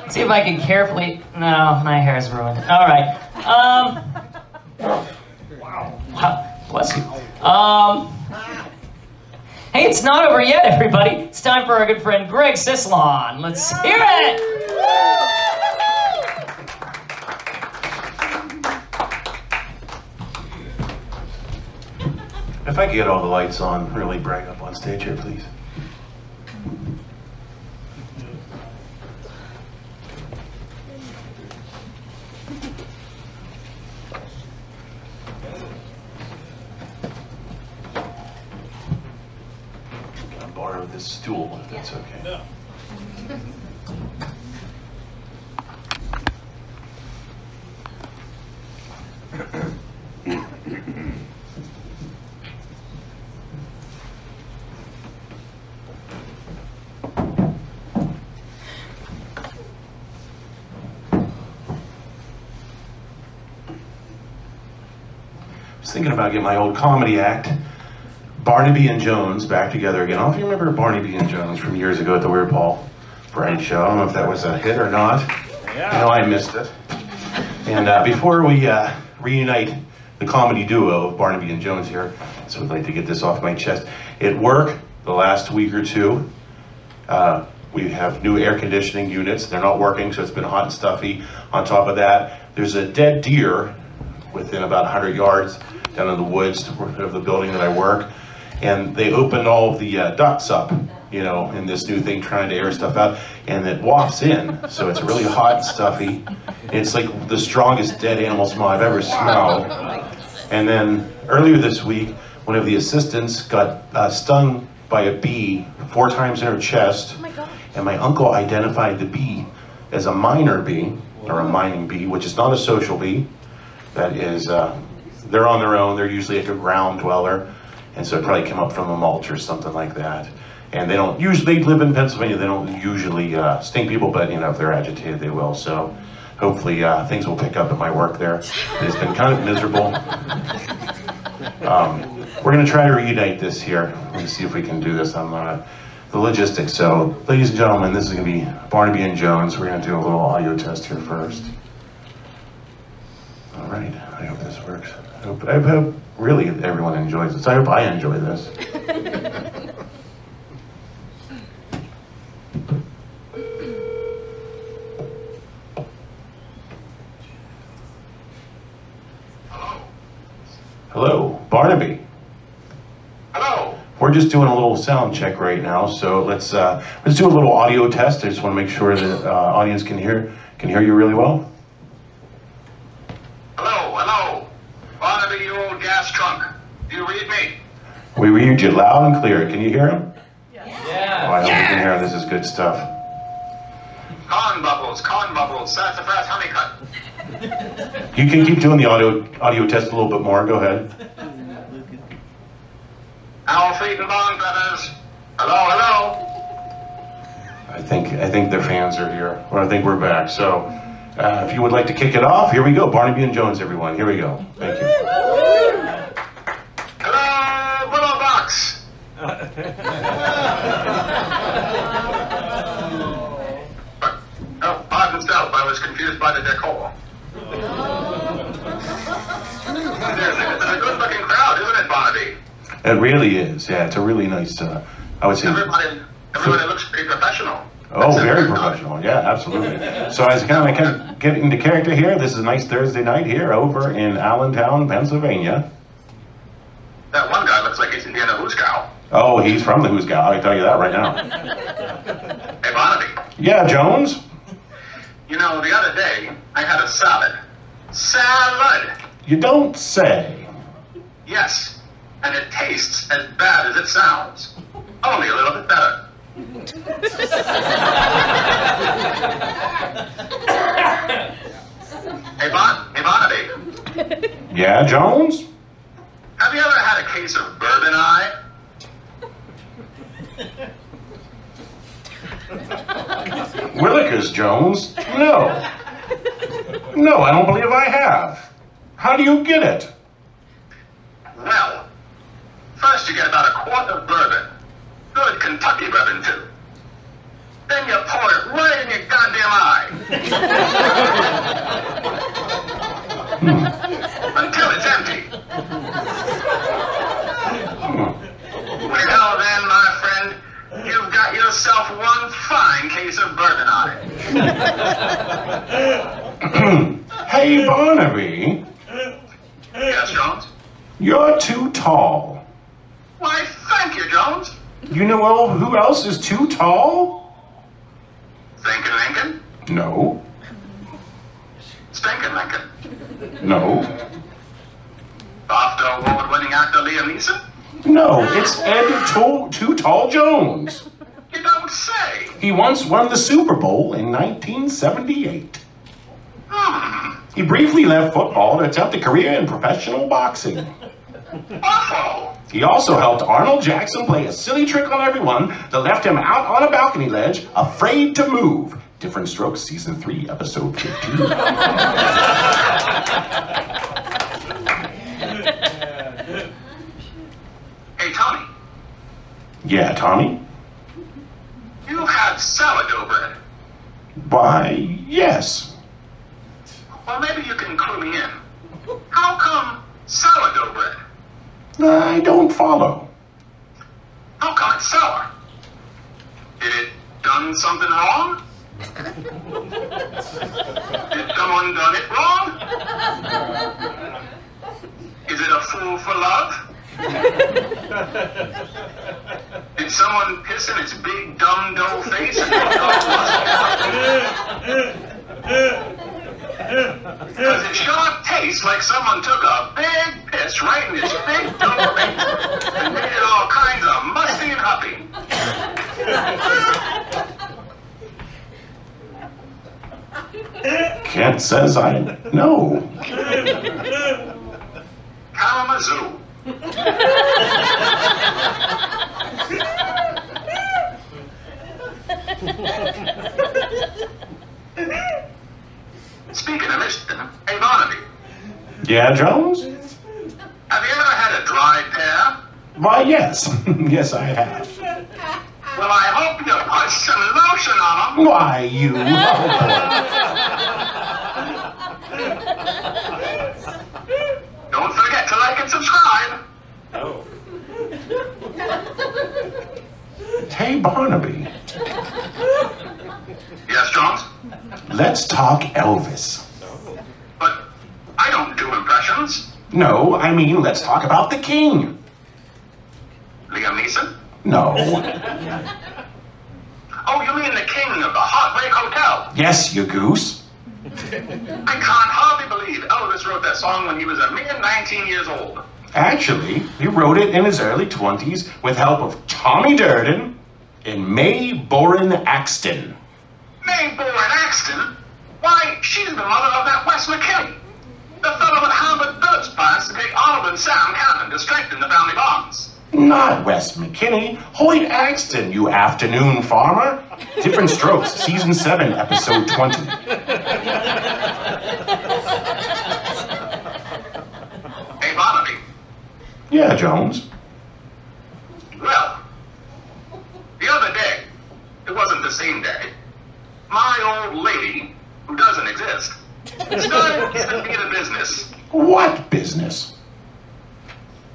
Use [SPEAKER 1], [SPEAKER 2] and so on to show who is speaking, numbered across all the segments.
[SPEAKER 1] Let's see if I can carefully... No, my hair's ruined. All right. Wow. Bless you. Hey, it's not over yet, everybody. It's time for our good friend Greg Cislon. Let's hear it!
[SPEAKER 2] If I could get all the lights on, really brag up on stage here, please. I'll borrow this stool if that's okay. No. I was thinking about getting my old comedy act, Barnaby and Jones, back together again. I don't know if you remember Barnaby and Jones from years ago at the Weird Paul Variety Show. I don't know if that was a hit or not. Yeah. I know I missed it. And before we reunite the comedy duo of Barnaby and Jones here, so I'd like to get this off my chest. At work, the last week or two, we have new air conditioning units. They're not working, so it's been hot and stuffy. On top of that, there's a dead deer within about 100 yards down in the woods of the building that I work. And they opened all of the ducts up, you know, in this new thing, trying to air stuff out, and it wafts in. So it's really hot and stuffy. It's like the strongest dead animal smell I've ever smelled. And then earlier this week, one of the assistants got stung by a bee 4 times in her chest. Oh my God. And my uncle identified the bee as a miner bee, or a mining bee, which is not a social bee. That is, they're on their own. They're usually like a ground dweller. And so it probably came up from a mulch or something like that. And they don't usually, they live in Pennsylvania, they don't usually sting people, but you know, if they're agitated, they will. So hopefully things will pick up at my work there. It's been kind of miserable. We're gonna try to reunite this here. Let's see if we can do this on the logistics. So, ladies and gentlemen, this is gonna be Barnaby and Jones. We're gonna do a little audio test here first. All right, I hope this works. I hope really everyone enjoys this. I hope I enjoy this. Hello, Barnaby.
[SPEAKER 3] Hello.
[SPEAKER 2] We're just doing a little sound check right now, so let's do a little audio test. I just want to make sure the audience can hear you really well.
[SPEAKER 3] Hello. Barnaby, you old gas trunk. Do you read me?
[SPEAKER 2] We read you loud and clear. Can you hear him?
[SPEAKER 1] Yeah.
[SPEAKER 2] Oh, I hope you can hear him. This is good stuff.
[SPEAKER 3] Corn bubbles, sassafras honeycut.
[SPEAKER 2] You can keep doing the audio test a little bit more. Go ahead.
[SPEAKER 3] Owl feet and bong feathers. Hello.
[SPEAKER 2] I think their fans are here. Well, I think we're back. So, if you would like to kick it off, here we go. Barnaby and Jones, everyone. Here we go. Thank you.
[SPEAKER 3] Hello, Willow Box. Oh, pardon self. I was confused by the decor. It's a good-looking crowd, isn't it, Barnaby?
[SPEAKER 2] It really is. Yeah, it's a really nice. I would say.
[SPEAKER 3] Everybody looks pretty professional.
[SPEAKER 2] Oh, very professional. Yeah, absolutely. So I was kind of getting into character here. This is a nice Thursday night here over in Allentown, Pennsylvania.
[SPEAKER 3] That one guy looks like he's Indiana Hooskow.
[SPEAKER 2] Oh, he's from the Hooskow. I can tell you that right now.
[SPEAKER 3] Hey, Barnaby.
[SPEAKER 2] Yeah, Jones?
[SPEAKER 3] You know, the other day, I had a salad. Salad!
[SPEAKER 2] You don't say.
[SPEAKER 3] Yes, and it tastes as bad as it sounds. Only a little bit better. Hey, Barnaby.
[SPEAKER 2] Yeah, Jones?
[SPEAKER 3] Have you ever had a case of bourbon eye?
[SPEAKER 2] Willikers, Jones? No. No, I don't believe I have. How do you get it?
[SPEAKER 3] Well, first you get about a quart of bourbon. Good Kentucky bourbon, too. Then you pour it right in your goddamn eye. Until it's empty. Well then, my friend, you've got yourself one fine case of bourbon on it.
[SPEAKER 2] Hey, Barnaby.
[SPEAKER 3] Yes, Jones?
[SPEAKER 2] You're too tall.
[SPEAKER 3] Why, thank you, Jones.
[SPEAKER 2] You know who else is too tall?
[SPEAKER 3] Thinking Lincoln?
[SPEAKER 2] No.
[SPEAKER 3] Stinking Lincoln?
[SPEAKER 2] No.
[SPEAKER 3] BAFTA award-winning actor Liam Neeson?
[SPEAKER 2] No, it's Ed Too Tall Jones.
[SPEAKER 3] You don't say.
[SPEAKER 2] He once won the Super Bowl in 1978. He briefly left football to attempt a career in professional boxing.
[SPEAKER 3] Awful.
[SPEAKER 2] He also helped Arnold Jackson play a silly trick on everyone that left him out on a balcony ledge, afraid to move. Different Strokes, Season 3, Episode 15.
[SPEAKER 3] Hey, Tommy.
[SPEAKER 2] Yeah, Tommy?
[SPEAKER 3] You've had sourdough bread.
[SPEAKER 2] Why, yes.
[SPEAKER 3] Well, maybe you can clue me in. How come sourdough bread?
[SPEAKER 2] I don't follow.
[SPEAKER 3] How come it's sour? Did it done something wrong? Did someone done it wrong? Is it a fool for love? Did someone piss in its big dumb dough face and it because it sure tastes like someone took a big piss right in its big dough face and made it all kinds of musty and huppy.
[SPEAKER 2] Kent says I know.
[SPEAKER 3] Kalamazoo. Speaking of Michigan, hey Barnaby,
[SPEAKER 2] Yeah, Jones?
[SPEAKER 3] have you ever had a dry pear?
[SPEAKER 2] Why, yes. Yes, I have.
[SPEAKER 3] Well, I hope you put some lotion on them.
[SPEAKER 2] Why, you...
[SPEAKER 3] Don't forget to like and subscribe.
[SPEAKER 2] Hey, Barnaby.
[SPEAKER 3] Yes, Jones?
[SPEAKER 2] Let's talk Elvis.
[SPEAKER 3] But I don't do impressions.
[SPEAKER 2] No, I mean, let's talk about the king.
[SPEAKER 3] Liam Neeson?
[SPEAKER 2] No.
[SPEAKER 3] Oh, you mean the king of the Heartbreak Hotel?
[SPEAKER 2] Yes, you goose.
[SPEAKER 3] I can't hardly believe Elvis wrote that song when he was a mere 19 years old.
[SPEAKER 2] Actually, he wrote it in his early 20s with help of Tommy Durden and Mae Boren Axton.
[SPEAKER 3] Mae Boren Axton? Why, she's the mother of that Wes McKinney, the fellow at Harvard Phillips plans to take Olive and Sam Cannon to strengthen the family bonds.
[SPEAKER 2] Not Wes McKinney, Hoyt Axton, you afternoon farmer. Different Strokes, Season 7, Episode 20.
[SPEAKER 3] Hey, Barnaby.
[SPEAKER 2] Yeah, Jones.
[SPEAKER 3] Well, the other day, it wasn't the same day, my old lady, who doesn't exist, started giving me the business.
[SPEAKER 2] What business?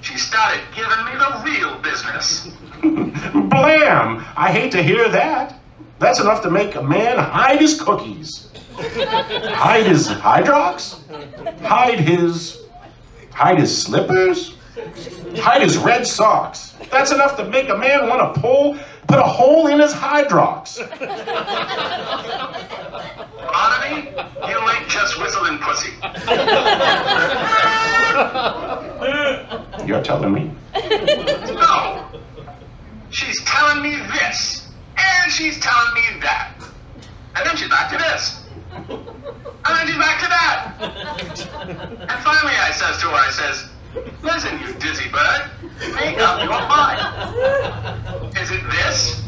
[SPEAKER 3] She started giving me the real business.
[SPEAKER 2] Blam! I hate to hear that. That's enough to make a man hide his cookies. Hide his Hydrox? Hide his slippers? Hide his red socks. That's enough to make a man want to put a hole in his Hydrox.
[SPEAKER 3] Barnaby, you ain't just whistling pussy.
[SPEAKER 2] You're telling me?
[SPEAKER 3] No. She's telling me this, and she's telling me that. And then she's back to this. And then she's back to that. And finally I says to her, I says, listen, you dizzy bird, make up your mind. Is it this,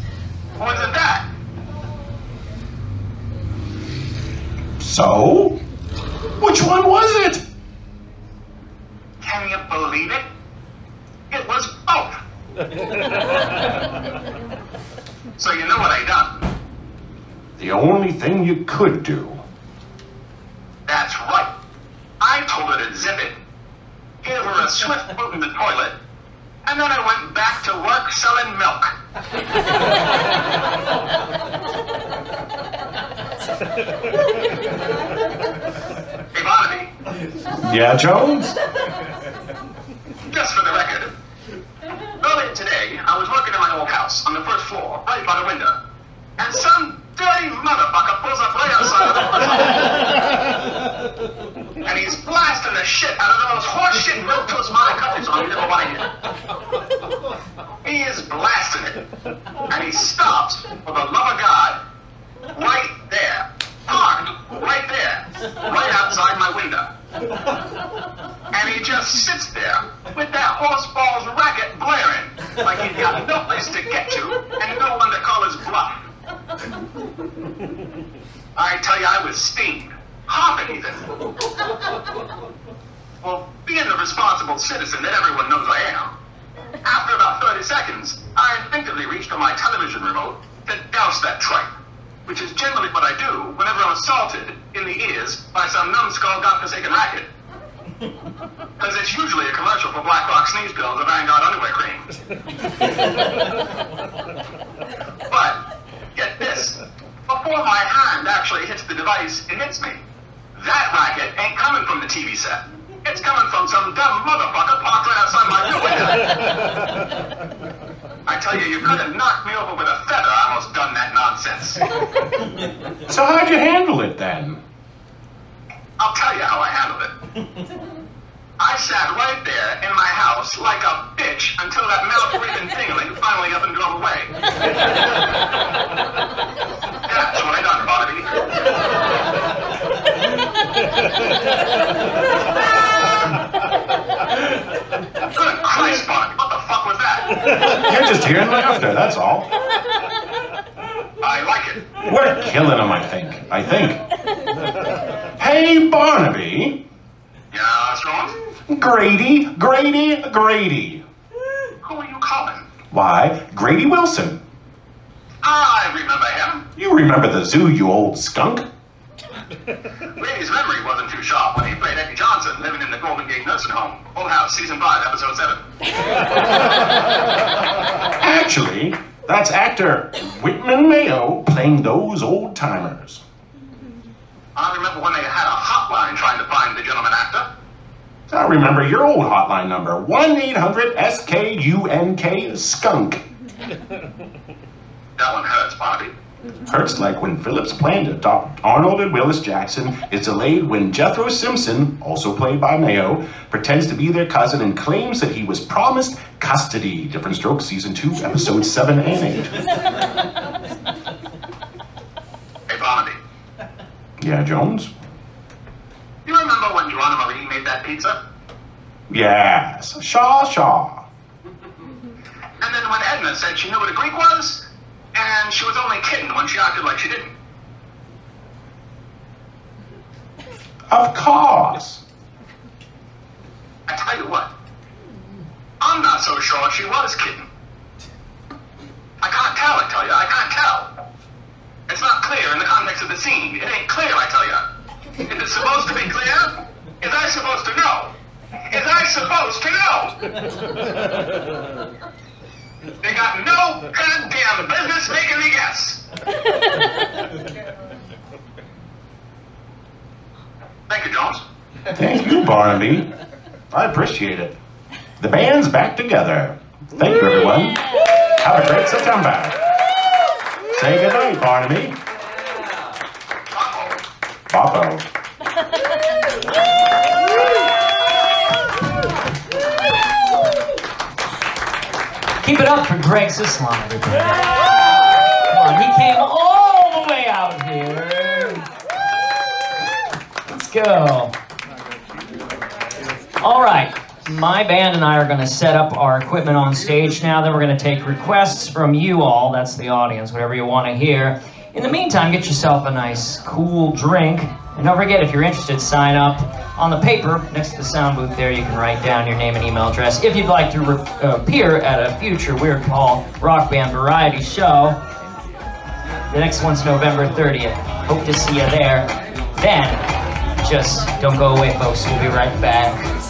[SPEAKER 3] or is it that?
[SPEAKER 2] So? Which one was it?
[SPEAKER 3] Can you believe it? It was both. So you know what I done?
[SPEAKER 2] The only thing you could do.
[SPEAKER 3] That's right. I told her to zip it, gave her a swift boot in the toilet, and then I went back to work selling milk. Hey, Barnaby.
[SPEAKER 2] Yeah, Jones?
[SPEAKER 3] Just for the record, earlier today, I was working in my old house on the first floor, right by the window, and some dirty motherfucker pulls up right outside of the window. And he's blasting the shit out of those horseshit milk toast Monte Cuppies on you never want to hear. He is blasting it. And he stops, for the love of God, right there. Parked right there. Right outside my window. And he just sits there with that horseballs racket blaring like he's got no place to get to and no one to call his bluff. I tell you, I was steamed. Hopping even. Well, being the responsible citizen that everyone knows I am, after about 30 seconds, I instinctively reached for my television remote to douse that tripe, which is generally what I do whenever I'm assaulted in the ears by some numbskull godforsaken racket. Because it's usually a commercial for Black Rock sneeze pills or Vanguard underwear cream. But, get this, before my hand actually hits the device and hits me, that racket ain't coming from the TV set. It's coming from some dumb motherfucker parked right outside my window. I tell you, you could have knocked me over with a feather. I almost done that nonsense.
[SPEAKER 2] So how'd you handle it then?
[SPEAKER 3] I'll tell you how I handled it. I sat right there in my house like a bitch until that mouth-breathing tingling finally up and drove away. Yeah, that's what I done, Barnaby. Good Christ, Barnaby, what the fuck was that?
[SPEAKER 2] You're just hearing laughter, that's all.
[SPEAKER 3] I like it.
[SPEAKER 2] We're killing him, I think. Hey, Barnaby.
[SPEAKER 3] Yeah, Strong?
[SPEAKER 2] Grady.
[SPEAKER 3] Who are you calling?
[SPEAKER 2] Why, Grady Wilson.
[SPEAKER 3] I remember him.
[SPEAKER 2] You remember the zoo, you old skunk?
[SPEAKER 3] Grady's memory wasn't too sharp when he played Eddie Johnson living in the Golden Gate Nursing Home. Full House, Season 5, Episode 7.
[SPEAKER 2] Actually, that's actor Whitman Mayo playing those old timers.
[SPEAKER 3] I remember when they had a hotline trying to find the gentleman actor.
[SPEAKER 2] I remember your old hotline number, 1-800-SKUNK.
[SPEAKER 3] That one hurts, Bobby.
[SPEAKER 2] Hurts like when Phillips' plan to adopt Arnold and Willis Jackson is delayed when Jethro Simpson, also played by Mayo, pretends to be their cousin and claims that he was promised custody. Different Strokes, Season 2, Episodes 7 and 8.
[SPEAKER 3] Hey, Barnaby.
[SPEAKER 2] Yeah, Jones?
[SPEAKER 3] You remember when Joanna Marie made that pizza?
[SPEAKER 2] Yes, Shaw.
[SPEAKER 3] And then when Edna said she knew what a Greek was, and she was only kidding when she acted like she didn't.
[SPEAKER 2] Of course.
[SPEAKER 3] I tell you what, I'm not so sure she was kidding. I can't tell, I tell you, I can't tell. It's not clear in the context of the scene. It ain't clear, I tell you. Is it supposed to be clear? Is I supposed to know? Is I supposed to know? They got no goddamn business making me guess. Thank you, Jones.
[SPEAKER 2] Thank you, Barnaby. I appreciate it. The band's back together. Thank you, everyone. Have a great September. Say goodnight, Barnaby. Boppo.
[SPEAKER 1] Keep it up for Greg Cislon, everybody. Come on, he came all the way out here. Let's go. All right, my band and I are going to set up our equipment on stage now. Then we're going to take requests from you all. That's the audience, whatever you want to hear. In the meantime, get yourself a nice, cool drink. And don't forget, if you're interested, sign up on the paper next to the sound booth there. You can write down your name and email address if you'd like to appear at a future Weird Paul Rock Band variety show. The next one's November 30th. Hope to see you there. Then, just don't go away, folks. We'll be right back.